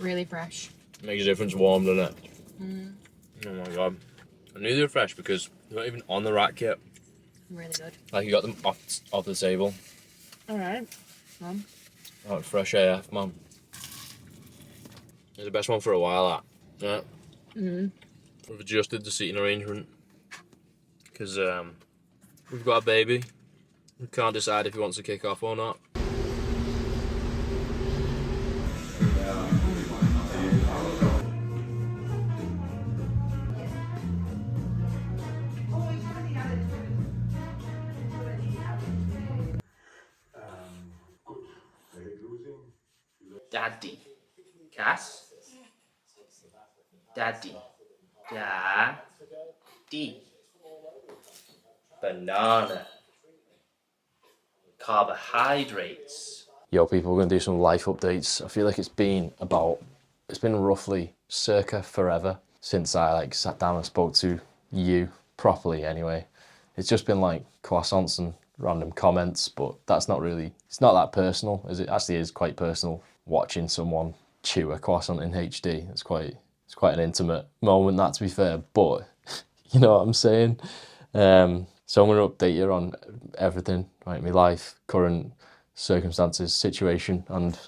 Really fresh. Makes a difference warm, doesn't it? Mm. Oh my god. I knew they were fresh because they're not even on the rack yet. Really good. Like you got them off the table. Alright. Mum. Oh, fresh AF, man. It's the best one for a while, that. Yeah. We've adjusted the seating arrangement because we've got a baby. We can't decide if he wants to kick off or not. Daddy. Cass? Daddy. Daddy. Banana. Carbohydrates. Yo people, we're going to do some life updates. I feel like it's been roughly circa forever since I like sat down and spoke to you properly anyway. It's just been like croissants and random comments, but that's not really, it's not that personal, as it actually is quite personal watching someone chew a croissant in HD. It's quite an intimate moment, that, to be fair, but you know what I'm saying? So I'm going to update you on everything, right, my life, current circumstances, situation and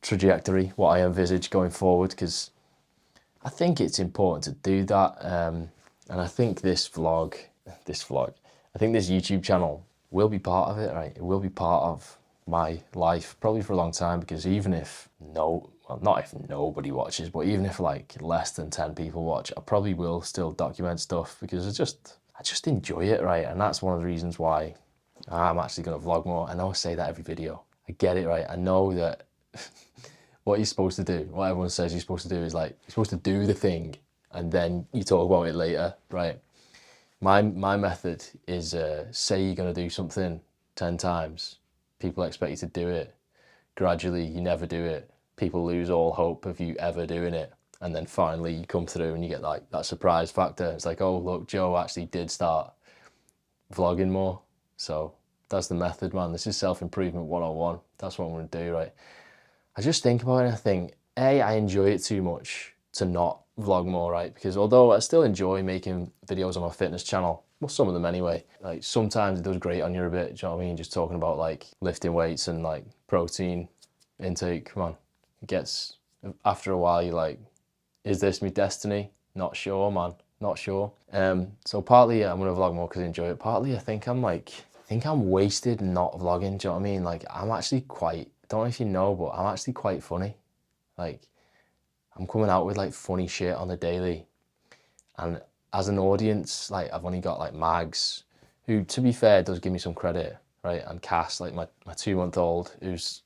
trajectory, what I envisage going forward, because I think it's important to do that. And I think this YouTube channel will be part of it, right? It will be part of my life probably for a long time, because even if not if nobody watches, but even if like less than 10 people watch, I probably will still document stuff because I just enjoy it, right? And that's one of the reasons why I'm actually going to vlog more. I know I say that every video. I get it, right? I know that what you're supposed to do, what everyone says you're supposed to do is like, you're supposed to do the thing and then you talk about it later, right? My method is say you're going to do something 10 times, people expect you to do it. Gradually, you never do it. People lose all hope of you ever doing it. And then finally you come through and you get like that surprise factor. It's like, oh, look, Joe actually did start vlogging more. So that's the method, man. This is self-improvement 101. That's what I'm going to do, right? I just think about it and I think, A, I enjoy it too much to not vlog more, right? Because although I still enjoy making videos on my fitness channel, well, some of them anyway, like sometimes it does grate on you a bit, do you know what I mean? Just talking about like lifting weights and like protein intake, come on. It gets, after a while, you're like, is this my destiny? Not sure, man, not sure. So partly I'm gonna vlog more because I enjoy it. Partly I think I'm wasted not vlogging, do you know what I mean? Like I'm actually quite, don't know if you know, but I'm actually quite funny. Like I'm coming out with like funny shit on the daily. And as an audience, like I've only got like Mags, who to be fair does give me some credit, right? And Cass, like my 2-month-old, who's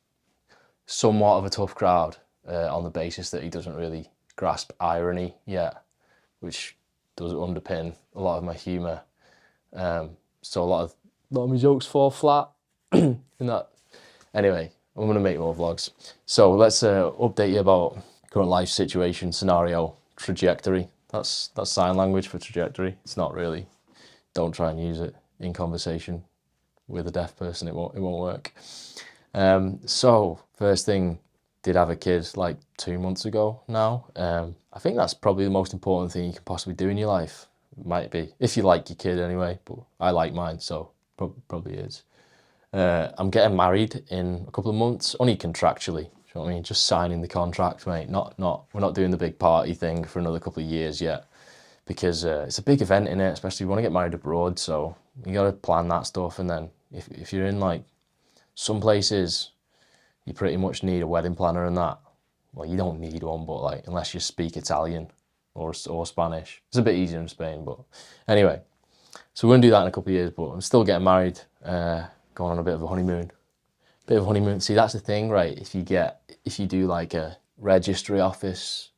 somewhat of a tough crowd on the basis that he doesn't really grasp irony yet, which does underpin a lot of my humour. So a lot of my jokes fall flat in that. Anyway, I'm gonna make more vlogs. So let's update you about current life situation, scenario, trajectory. That's sign language for trajectory. It's not really. Don't try and use it in conversation with a deaf person. It won't work. So first thing, did have a kid like 2 months ago now. I think that's probably the most important thing you can possibly do in your life. Might be, if you like your kid anyway, but I like mine, so probably is. I'm getting married in a couple of months, only contractually, you know what I mean? Just signing the contract, mate. We're not doing the big party thing for another couple of years yet, because it's a big event in it, especially if you want to get married abroad, so you got to plan that stuff. And then if you're in like some places, you pretty much need a wedding planner and that. Well, you don't need one, but like, unless you speak Italian or Spanish. It's a bit easier in Spain, but anyway. So we're gonna do that in a couple of years, but I'm still getting married, going on a bit of a honeymoon. See, that's the thing, right? If you do like a registry office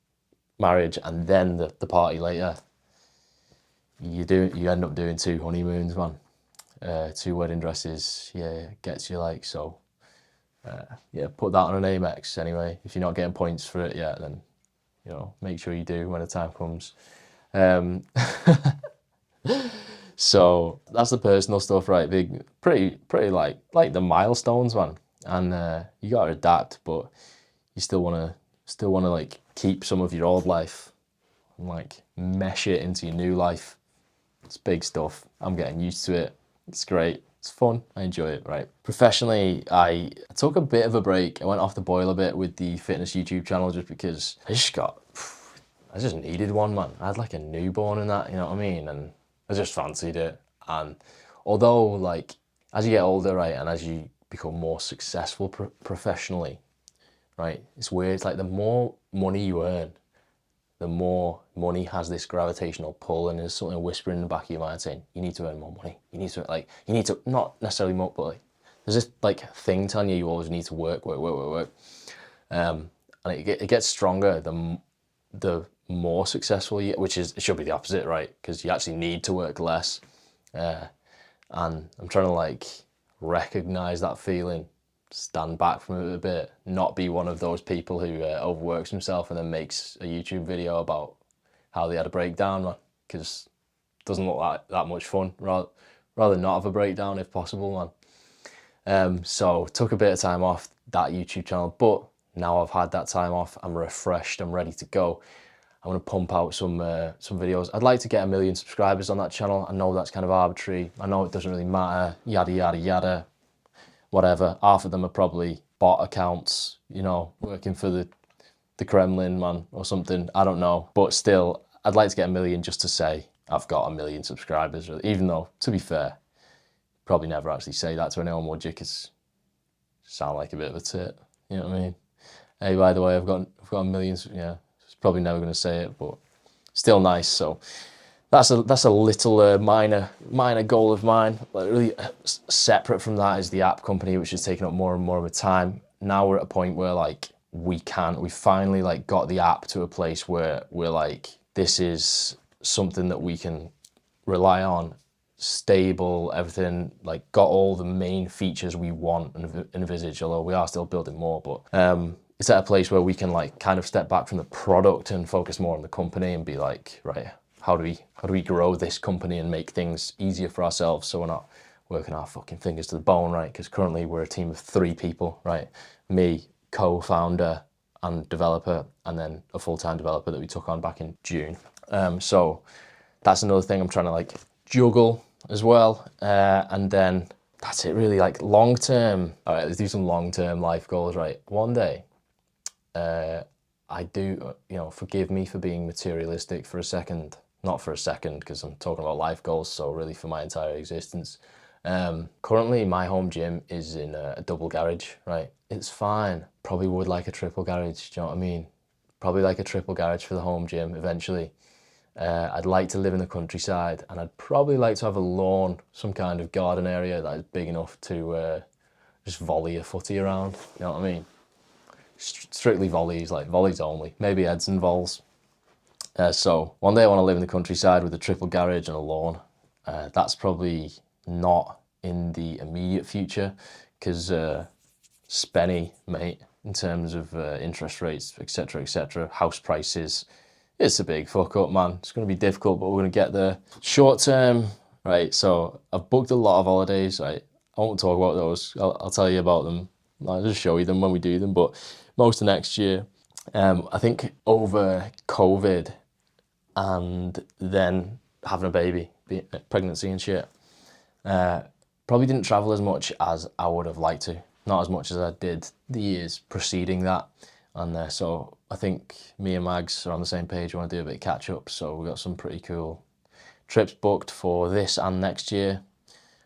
marriage and then the party later, you end up doing 2 honeymoons, man. 2 wedding dresses, yeah, gets you like, so. Yeah, put that on an Amex anyway. If you're not getting points for it yet, then, you know, make sure you do when the time comes. So that's the personal stuff, right? Big, pretty like the milestones, man. And you gotta adapt, but you still want to still want to like keep some of your old life and like mesh it into your new life. It's big stuff. I'm getting used to it. It's great. It's fun. I enjoy it, right? Professionally, I took a bit of a break. I went off the boil a bit with the fitness YouTube channel just because I just needed one, man. I had like a newborn and that, you know what I mean? And I just fancied it. And although like, as you get older, right, and as you become more successful professionally, right, it's weird. It's like the more money you earn, the more money has this gravitational pull, and there's something whispering in the back of your mind saying, you need to earn more money. You need to, not necessarily more, but like, there's this like thing telling you always need to work. And it gets stronger the more successful you get, it should be the opposite, right? Because you actually need to work less. And I'm trying to like recognize that feeling, stand back from it a bit, not be one of those people who overworks himself and then makes a YouTube video about how they had a breakdown, man, because it doesn't look like that much fun. Rather not have a breakdown if possible, man. So took a bit of time off that YouTube channel, but now I've had that time off, I'm refreshed, I'm ready to go. I'm gonna pump out some videos. I'd like to get 1 million subscribers on that channel. I know that's kind of arbitrary. I know it doesn't really matter, yada, yada, yada. Whatever, half of them are probably bot accounts, you know, working for the Kremlin, man, or something, I don't know. But still, I'd like to get 1 million just to say I've got 1 million subscribers, even though, to be fair, probably never actually say that to anyone, would you? Because sound like a bit of a tit, you know what I mean? Hey, by the way, I've got 1 million, yeah, it's probably never going to say it, but still nice. So that's a little minor goal of mine. But really separate from that is the app company, which is taking up more and more of my time. Now we're at a point where like we finally like got the app to a place where we're like, this is something that we can rely on, stable, everything, like got all the main features we want and envisage, although we are still building more, but it's at a place where we can like kind of step back from the product and focus more on the company and be like, right, how do we grow this company and make things easier for ourselves so we're not working our fucking fingers to the bone, right? Because currently we're a team of 3 people, right? Me, co-founder and developer, and then a full-time developer that we took on back in June. So that's another thing I'm trying to like juggle as well. And then that's it really, like long-term. All right, let's do some long-term life goals, right? One day, I do, you know, forgive me for being materialistic for a second. Not for a second, because I'm talking about life goals, so really for my entire existence. Currently, my home gym is in a double garage, right? It's fine. Probably would like a triple garage, do you know what I mean? Probably like a triple garage for the home gym eventually. I'd like to live in the countryside, and I'd probably like to have a lawn, some kind of garden area that is big enough to just volley a footy around, you know what I mean? Strictly volleys, like volleys only, maybe heads and vols. So one day I want to live in the countryside with a triple garage and a lawn. That's probably not in the immediate future because spenny, mate, in terms of interest rates, etc., house prices, it's a big fuck up, man. It's going to be difficult, but we're going to get there. Short term, right, so I've booked a lot of holidays, right? I won't talk about those. I'll tell you about them. I'll just show you them when we do them, but most of next year. I think over COVID and then having a baby, pregnancy and shit, probably didn't travel as much as I would have liked to. Not as much as I did the years preceding that. And so I think me and Mags are on the same page. We want to do a bit of catch up. So we've got some pretty cool trips booked for this and next year.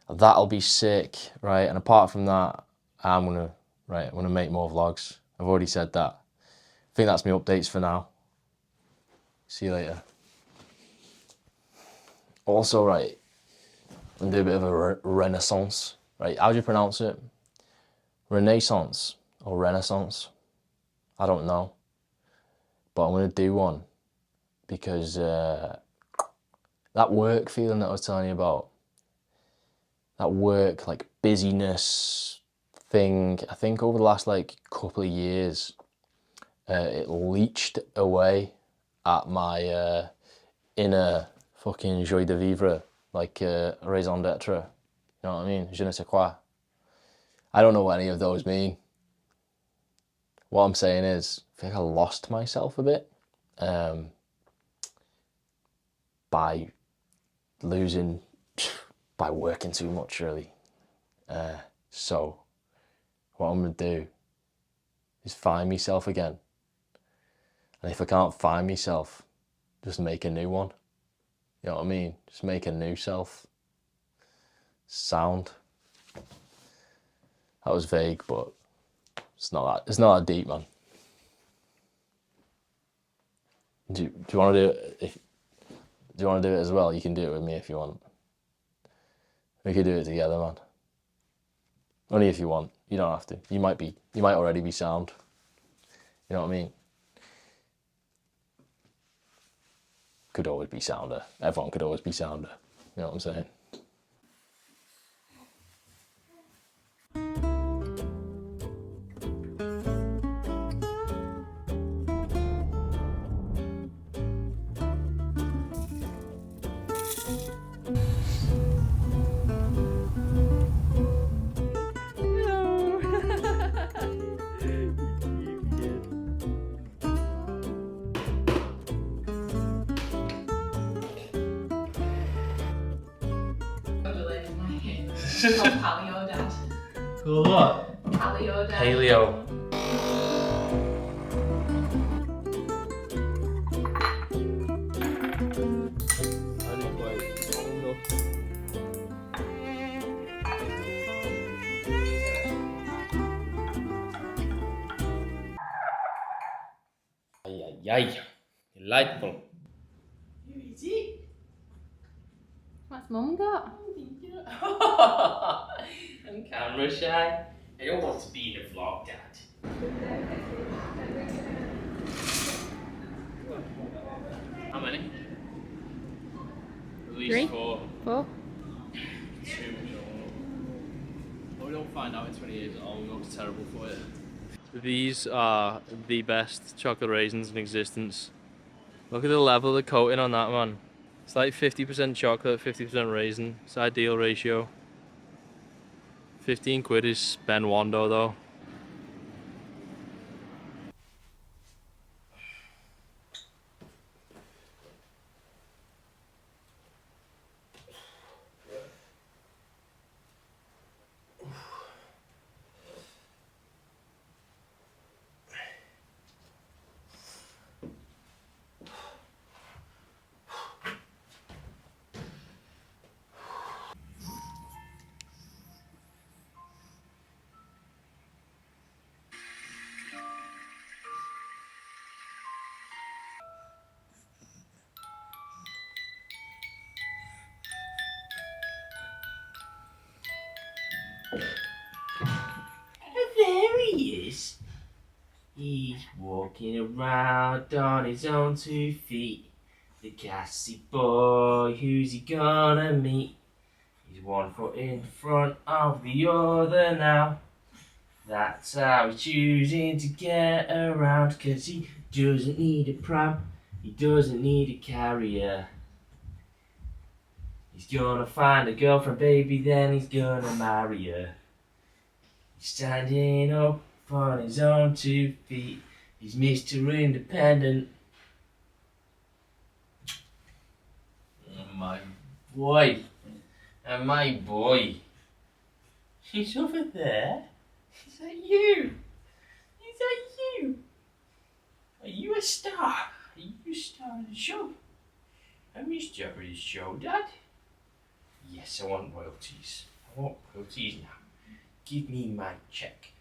That'll be sick, right? And apart from that, I'm gonna make more vlogs. I've already said that. I think that's my updates for now. See you later. Also, right, I'm gonna do a bit of a renaissance, right? How do you pronounce it? Renaissance or Renaissance? I don't know. But I'm gonna do one because that work feeling that I was telling you about, that work, like busyness thing, I think over the last like couple of years, it leached away at my inner fucking joie de vivre, like raison d'etre, you know what I mean? Je ne sais quoi. I don't know what any of those mean. what I'm saying is, I think I lost myself a bit by working too much, really. So what I'm going to do is find myself again. And if I can't find myself, just make a new one. You know what I mean? Just make a new self. Sound. That was vague, but it's not that deep, man. Do you want to do it? Do you want to do it as well? You can do it with me if you want. We could do it together, man. Only if you want. You don't have to. You might already be sound. You know what I mean? Could always be sounder. Everyone could always be sounder. You know what I'm saying? Paleo dad. Cool what? Paleo dad. Paleo. Ay, delightful. What's mum got? I'm camera shy. I don't want to be in a vlog, Dad. How many? At least 3? 4. 4? Too much. But we don't find out in 20 years. Oh, we looks terrible for it. These are the best chocolate raisins in existence. Look at the level of the coating on that, man. It's like 50% chocolate, 50% raisin. It's ideal ratio. 15 quid is Ben Wando though. There he is. He's walking around on his own 2 feet. The gassy boy, who's he gonna meet? He's 1 foot in front of the other now. That's how he's choosing to get around, 'cause he doesn't need a pram, he doesn't need a carrier. He's gonna find a girlfriend, baby, then he's gonna marry her. He's standing up on his own 2 feet. He's Mr. Independent. My boy. And my boy. He's over there. Is that you? Is that you? Are you a star? Are you a star of the show? Am you a star of the show, Dad? Yes, I want royalties. I want royalties now. Give me my check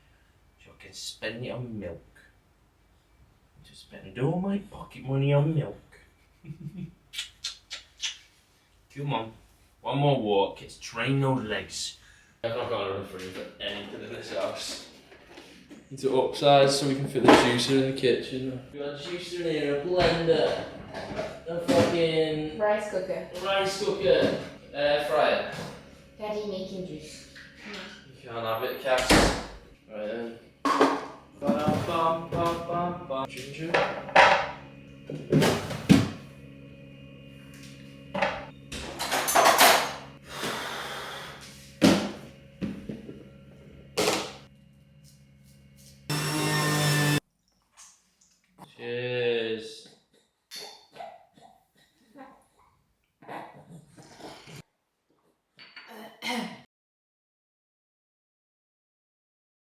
so I can spend it on milk. To spend all my pocket money on milk. Come on, one more walk, let's train those legs. I've not got enough room for anything in this house. Need to upsize so we can fit the juicer in the kitchen. We got a juicer in here, a blender, a fucking Rice cooker. rice cooker, air fryer. Daddy making juice. You can't have it, Cass. Right then. Ba-dum-bum-bum-bum-bum. Ginger. Cheers.